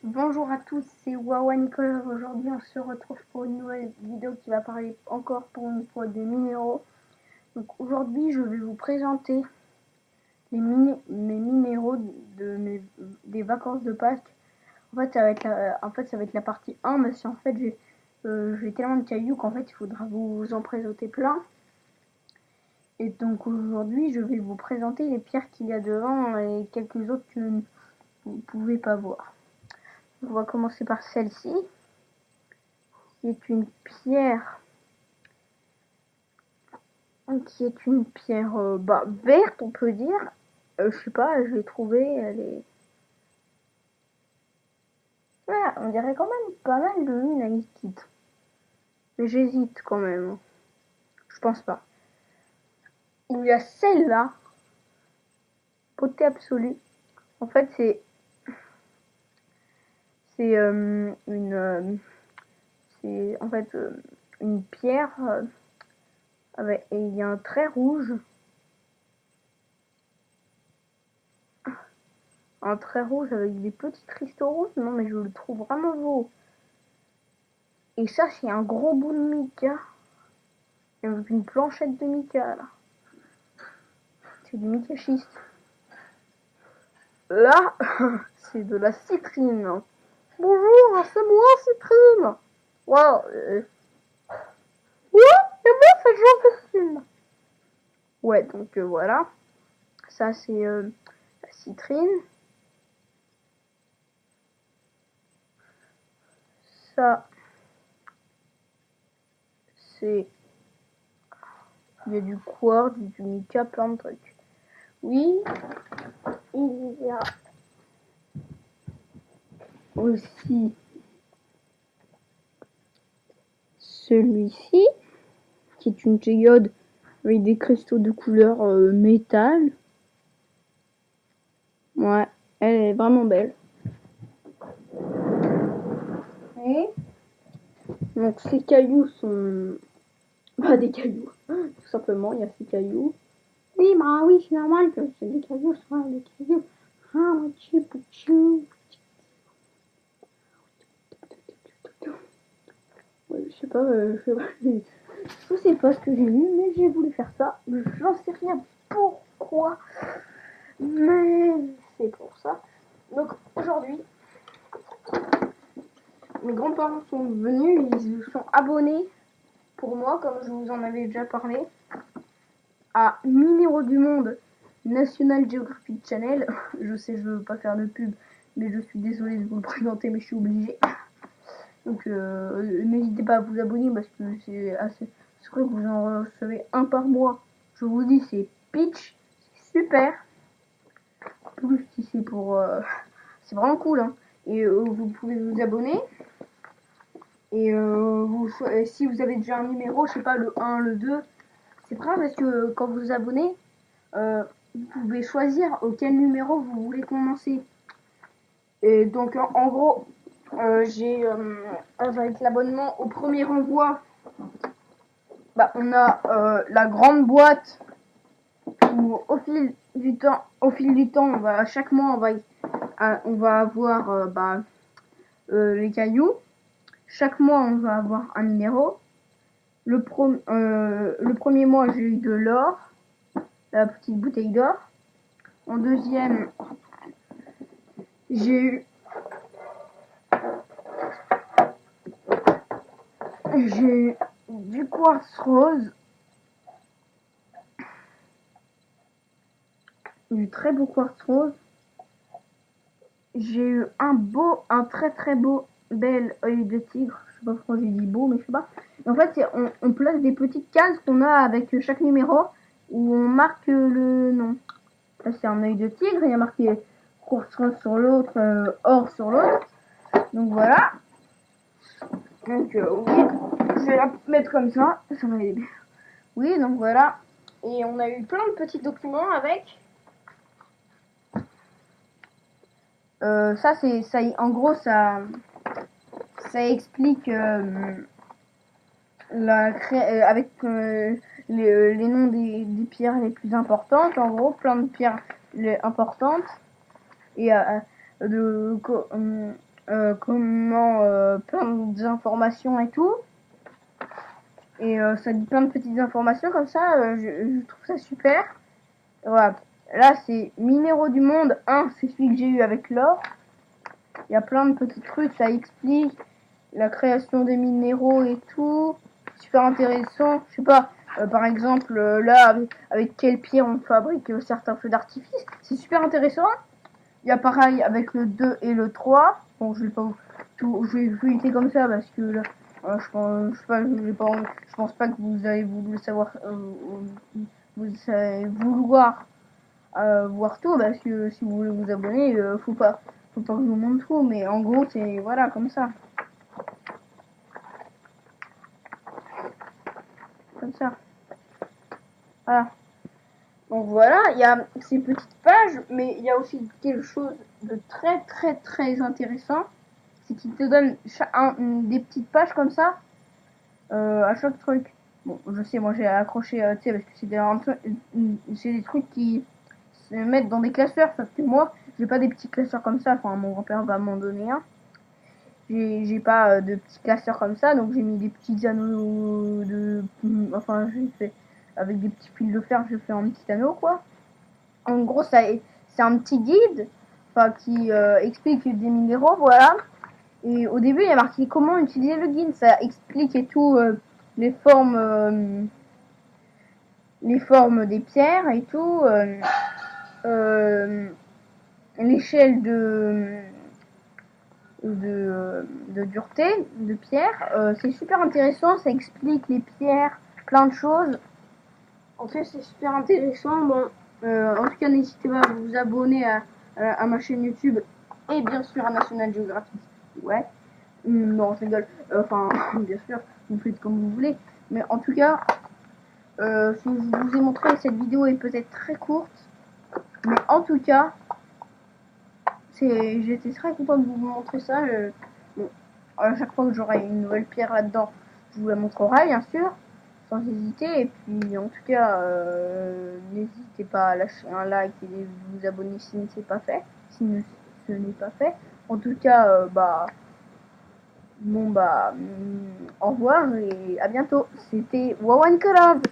Bonjour à tous, c'est Wawa Nicolas. Aujourd'hui, on se retrouve pour une nouvelle vidéo qui va parler encore pour une fois des minéraux. Donc aujourd'hui, je vais vous présenter mes minéraux des vacances de Pâques. En fait, ça va être la partie 1, mais si en fait j'ai tellement de cailloux qu'en fait, il faudra vous en présenter plein. Et donc aujourd'hui, je vais vous présenter les pierres qu'il y a devant et quelques autres que vous ne pouvez pas voir. On va commencer par celle-ci, qui est une pierre verte, on peut dire. Je sais pas, je l'ai trouvée, elle est... Ouais, on dirait quand même pas mal de lunaïtite. Mais j'hésite quand même. Je pense pas. Il y a celle-là, beauté absolue. En fait, c'est c'est en fait une pierre et il y a un trait rouge. Un trait rouge avec des petits cristaux rouges. Non, mais je le trouve vraiment beau. Et ça, c'est un gros bout de mica. Avec une planchette de mica, là. C'est du mica schiste. Là, c'est de la citrine. Bonjour, c'est moi, citrine. Wow. Ouais, et moi, c'est Jean-Christine. Ouais, donc voilà. Ça, c'est la citrine. Ça, c'est... Il y a du quartz, du mica, plein de trucs. Oui, il y a aussi celui-ci, qui est une géode avec des cristaux de couleur métal. Ouais, elle est vraiment belle. Et donc ces cailloux sont pas des cailloux, tout simplement, il y a ces cailloux. Oui, bah oui, c'est normal que c'est des cailloux, soit des cailloux. Ah, ouais, je sais pas, je sais pas ce que j'ai vu, mais j'ai voulu faire ça. J'en sais rien pourquoi, mais c'est pour ça. Donc aujourd'hui, mes grands-parents sont venus, ils se sont abonnés pour moi, comme je vous en avais déjà parlé, à Minéraux du Monde National Geographic Channel. Je sais, je veux pas faire de pub, mais je suis désolée de vous le présenter, mais je suis obligée. Donc n'hésitez pas à vous abonner parce que c'est assez... C'est vrai que vous en recevez un par mois. Je vous dis, c'est pitch, c'est super. Plus si c'est pour... c'est vraiment cool, hein. Et vous pouvez vous abonner. Et si vous avez déjà un numéro, je sais pas, le 1, le 2, c'est pas grave parce que quand vous vous abonnez, vous pouvez choisir auquel numéro vous voulez commencer. Et donc en gros, j'ai avec l'abonnement au premier renvoi, bah, on a la grande boîte où au fil du temps, on va chaque mois on va avoir les cailloux. Chaque mois, on va avoir un numéro. Le premier mois, j'ai eu de l'or, la petite bouteille d'or. En deuxième, j'ai eu du quartz rose, du très beau quartz rose. J'ai eu un très très beau, bel œil de tigre. Je sais pas pourquoi j'ai dit beau, mais je sais pas. En fait, on place des petites cases qu'on a avec chaque numéro où on marque le nom. Là, c'est un œil de tigre, il y a marqué quartz rose sur l'autre, or sur l'autre. Donc voilà. Donc oui, je vais la mettre comme ça. Ça va aller bien. Oui, donc voilà. Et on a eu plein de petits documents avec. Ça, c'est ça. En gros, ça explique avec les noms des pierres les plus importantes. En gros, plein de pierres importantes et comment plein d'informations et tout. Et ça dit plein de petites informations comme ça, je trouve ça super. Voilà. Là, c'est Minéraux du Monde 1, c'est celui que j'ai eu avec l'or. Il y a plein de petits trucs, ça explique la création des minéraux et tout. Super intéressant. Je sais pas, par exemple, là, avec quelle pierre on fabrique certains feux d'artifice. C'est super intéressant. Il y a pareil avec le 2 et le 3. Bon, je vais pas tout, je vais feuilleter comme ça parce que là, je pense pas que vous allez vouloir savoir, vous allez vouloir voir tout parce que si vous voulez vous abonner, faut pas que je vous montre tout, mais en gros, c'est voilà comme ça, comme ça. Voilà. Donc voilà, il y a ces petites pages, mais il y a aussi quelque chose de très intéressant, c'est qu'il te donne des petites pages comme ça à chaque truc. Bon, je sais, moi j'ai accroché, tu sais, parce que c'est des trucs qui se mettent dans des classeurs, sauf que moi, j'ai pas des petits classeurs comme ça. Enfin, mon grand-père va m'en donner un. J'ai pas de petits classeurs comme ça, donc j'ai mis des petits anneaux de, enfin, j'ai fait avec des petits fils de fer, j'ai fait un petit anneau quoi. En gros, c'est un petit guide, enfin, qui explique des minéraux, voilà. Et au début, il y a marqué comment utiliser le guide. Ça explique et tout les formes des pierres et tout, l'échelle de dureté de pierre. C'est super intéressant. Ça explique les pierres, plein de choses. En fait, c'est super intéressant. Bon, en tout cas, n'hésitez pas à vous abonner à ma chaîne YouTube et bien sûr à National Geographic. Ouais. Non, je rigole. Enfin, bien sûr, vous faites comme vous voulez. Mais en tout cas, je vous ai montré, cette vidéo est peut-être très courte. Mais en tout cas, j'étais très content de vous montrer ça. Bon, à chaque fois que j'aurai une nouvelle pierre là-dedans, je vous la montrerai, bien sûr, sans hésiter. Et puis, en tout cas, n'hésitez pas à lâcher un like et vous abonner si ce n'est pas fait. Si ce n'est pas fait. En tout cas, bon, au revoir et à bientôt. C'était Wawan Collab.